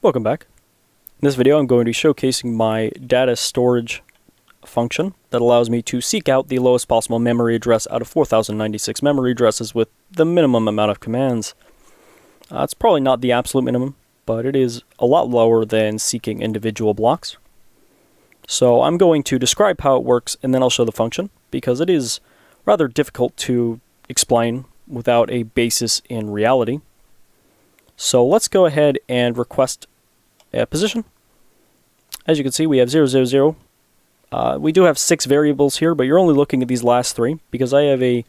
Welcome back. In this video I'm going to be showcasing my data storage function that allows me to seek out the lowest possible memory address out of 4096 memory addresses with the minimum amount of commands. It's probably not the absolute minimum, but it is a lot lower than seeking individual blocks. So I'm going to describe how it works and then I'll show the function, because it is rather difficult to explain without a basis in reality. So let's go ahead and request a position. As you can see, we have 0, 0, 0. We do have 6 variables here, but you're only looking at these last 3 because I have a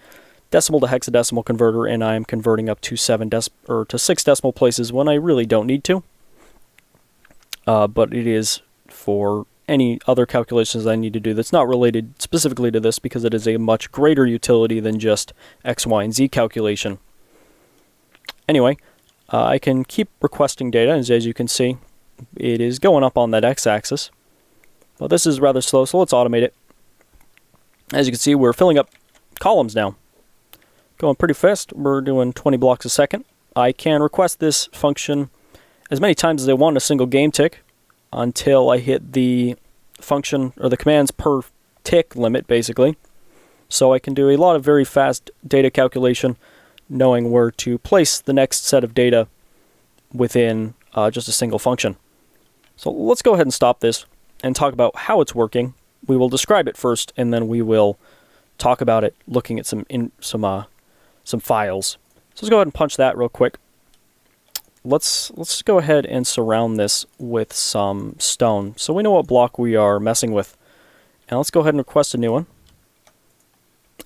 decimal to hexadecimal converter and I'm converting up to 6 decimal places when I really don't need to. But it is for any other calculations I need to do that's not related specifically to this, because it is a much greater utility than just X, Y, and Z calculation. Anyway, I can keep requesting data, as you can see, it is going up on that X-axis. Well, this is rather slow, so let's automate it. As you can see, we're filling up columns now. Going pretty fast. We're doing 20 blocks a second. I can request this function as many times as I want in a single game tick until I hit the function or the commands per tick limit, basically. So I can do a lot of very fast data calculation, knowing where to place the next set of data within just a single function. So let's go ahead and stop this and talk about how it's working. We will describe it first, and then we will talk about it looking at some files. So let's go ahead and punch that real quick. Let's go ahead and surround this with some stone so we know what block we are messing with. And let's go ahead and request a new one.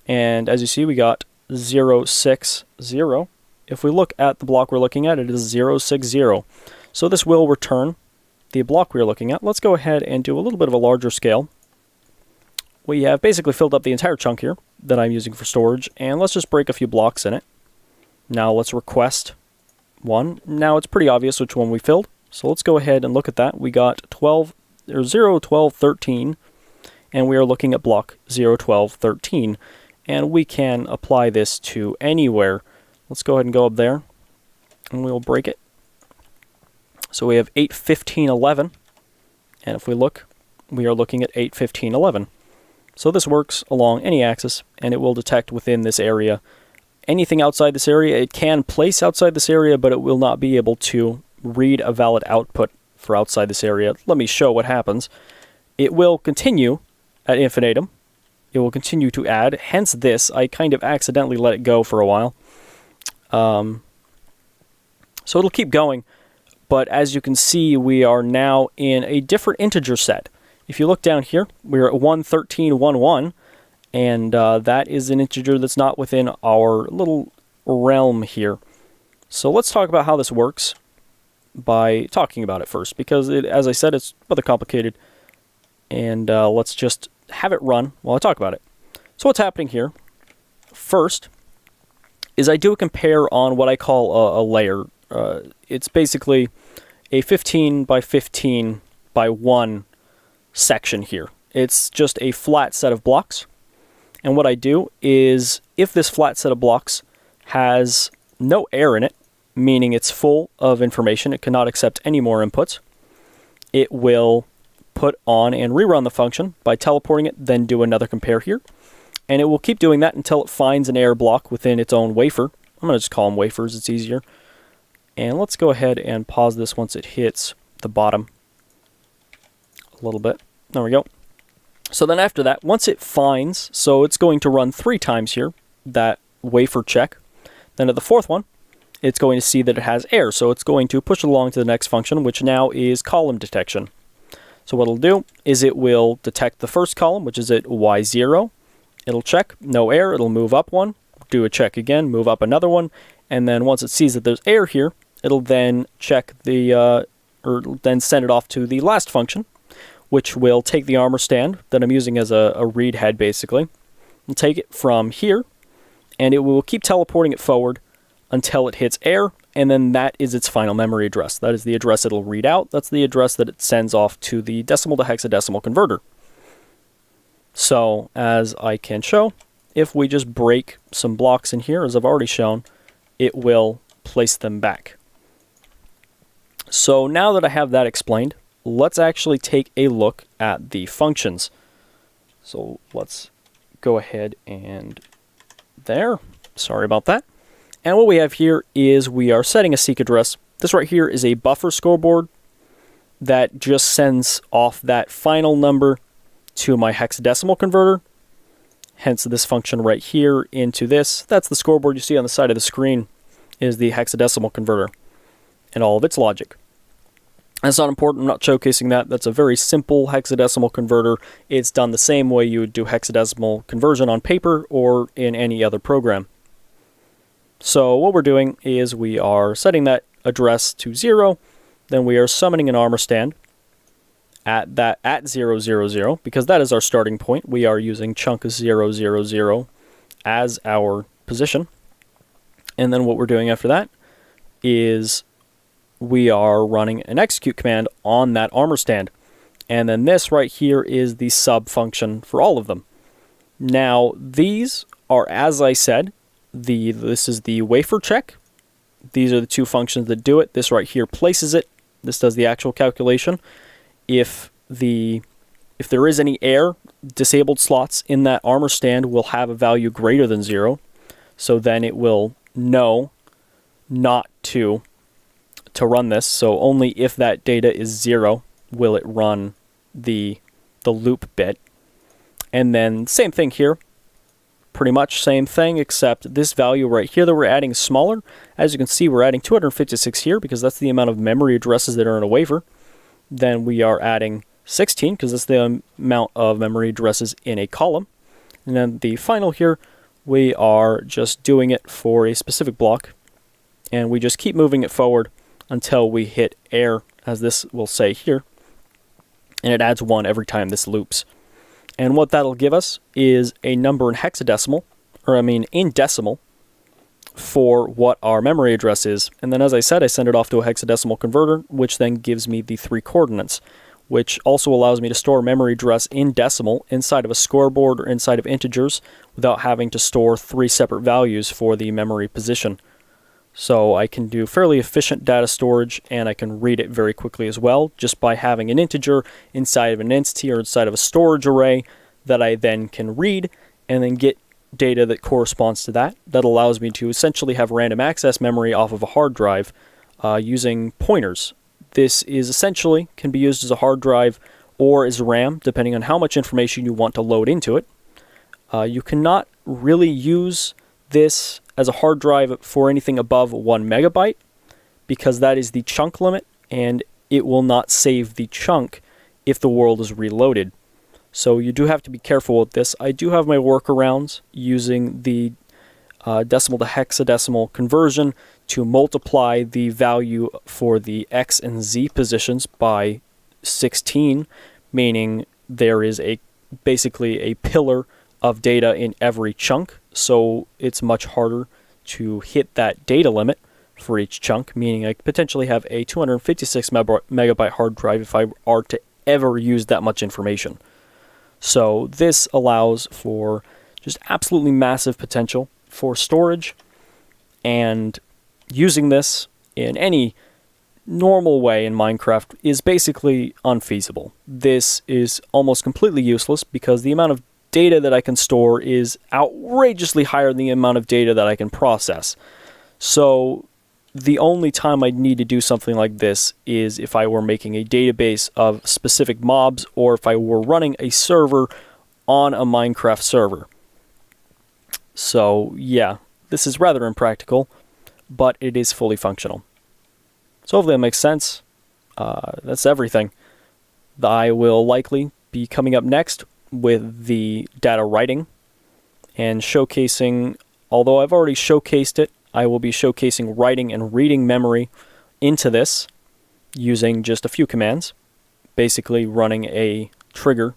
And as you see, we got 0, 6, 0. If we look at the block we're looking at, it is 0, 6, 0. So this will return the block we're looking at. Let's go ahead and do a little bit of a larger scale. We have basically filled up the entire chunk here that I'm using for storage, and let's just break a few blocks in it. Now let's request one. Now it's pretty obvious which one we filled, so let's go ahead and look at that. We got 0, 12, 13, and we are looking at block 0, 12, 13, and we can apply this to anywhere. Let's go ahead and go up there, and we'll break it. So we have 8, 15, 11, and if we look, we are looking at 8, 15, 11. So this works along any axis, and it will detect within this area. Anything outside this area, it can place outside this area, but it will not be able to read a valid output for outside this area. Let me show what happens. It will continue at infinitum. It will continue to add, hence this. I kind of accidentally let it go for a while. So it'll keep going. But as you can see, we are now in a different integer set. If you look down here, we're at 1, 13, 1, 1, and that is an integer that's not within our little realm here. So let's talk about how this works by talking about it first, because as I said, it's rather complicated. And let's just have it run while I talk about it. So what's happening here first is I do a compare on what I call a layer. It's basically a 15 by 15 by 1 section here. It's just a flat set of blocks. And what I do is, if this flat set of blocks has no error in it, meaning it's full of information, it cannot accept any more inputs, it will put on and rerun the function by teleporting it, then do another compare here. And it will keep doing that until it finds an error block within its own wafer. I'm going to just call them wafers, it's easier. And let's go ahead and pause this once it hits the bottom a little bit. There we go. So then after that, once it finds, so it's going to run 3 times here, that wafer check. Then at the 4th one, it's going to see that it has error. So it's going to push it along to the next function, which now is column detection. So what it'll do is it will detect the first column, which is at Y0. It'll check, no error, it'll move up 1, do a check again, move up another 1, and then once it sees that there's error here, it'll then check the, or then send it off to the last function, which will take the armor stand that I'm using as a read head, basically. We'll take it from here, and it will keep teleporting it forward until it hits error, and then that is its final memory address. That is the address it'll read out. That's the address that it sends off to the decimal to hexadecimal converter. So, as I can show, if we just break some blocks in here, as I've already shown, it will place them back. So now that I have that explained, let's actually take a look at the functions. So let's go ahead and there. Sorry about that. And what we have here is we are setting a seek address. This right here is a buffer scoreboard that just sends off that final number to my hexadecimal converter. Hence this function right here into this. That's the scoreboard you see on the side of the screen, is the hexadecimal converter and all of its logic. That's not important, I'm not showcasing that. That's a very simple hexadecimal converter. It's done the same way you would do hexadecimal conversion on paper or in any other program. So what we're doing is we are setting that address to 0, then we are summoning an armor stand at 000, because that is our starting point. We are using chunk 000 as our position. And then what we're doing after that is we are running an execute command on that armor stand. And then this right here is the sub function for all of them. Now these are, as I said, this is the wafer check. These are the two functions that do it. This right here places it. This does the actual calculation. If there is any air, disabled slots in that armor stand will have a value greater than 0. So then it will know not to run this. So only if that data is 0 will it run the loop bit. And then same thing here. Pretty much same thing, except this value right here that we're adding is smaller. As you can see, we're adding 256 here because that's the amount of memory addresses that are in a wafer. Then we are adding 16 because that's the amount of memory addresses in a column. And then the final here, we are just doing it for a specific block. And we just keep moving it forward until we hit air, as this will say here. And it adds 1 every time this loops. And what that'll give us is a number in hexadecimal, in decimal, for what our memory address is. And then, as I said, I send it off to a hexadecimal converter, which then gives me the 3 coordinates, which also allows me to store memory address in decimal inside of a scoreboard or inside of integers without having to store 3 separate values for the memory position. So I can do fairly efficient data storage, and I can read it very quickly as well, just by having an integer inside of an entity or inside of a storage array that I then can read and then get data that corresponds to that. That allows me to essentially have random access memory off of a hard drive using pointers. This is essentially can be used as a hard drive or as RAM, depending on how much information you want to load into it. You cannot really use this as a hard drive for anything above 1 megabyte because that is the chunk limit, and it will not save the chunk if the world is reloaded. So you do have to be careful with this. I do have my workarounds using the decimal to hexadecimal conversion to multiply the value for the X and Z positions by 16, meaning there is basically a pillar of data in every chunk, so it's much harder to hit that data limit for each chunk, meaning I could potentially have a 256 megabyte hard drive if I are to ever use that much information. So this allows for just absolutely massive potential for storage, and using this in any normal way in Minecraft is basically unfeasible. This is almost completely useless because the amount of data that I can store is outrageously higher than the amount of data that I can process. So the only time I'd need to do something like this is if I were making a database of specific mobs or if I were running a server on a Minecraft server. So yeah, this is rather impractical, but it is fully functional. So hopefully that makes sense. That's everything. I will likely be coming up next with the data writing and showcasing, although I've already showcased it, I will be showcasing writing and reading memory into this using just a few commands, basically running a trigger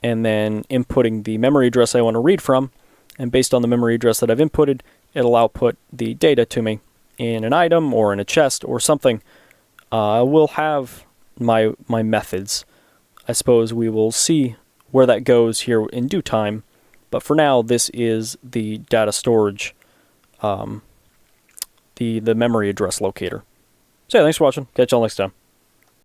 and then inputting the memory address I want to read from, and based on the memory address that I've inputted, it'll output the data to me in an item or in a chest or something. We'll have my methods. I suppose we will see where that goes here in due time, but for now this is the data storage, the memory address locator. So yeah, thanks for watching. Catch y'all next time.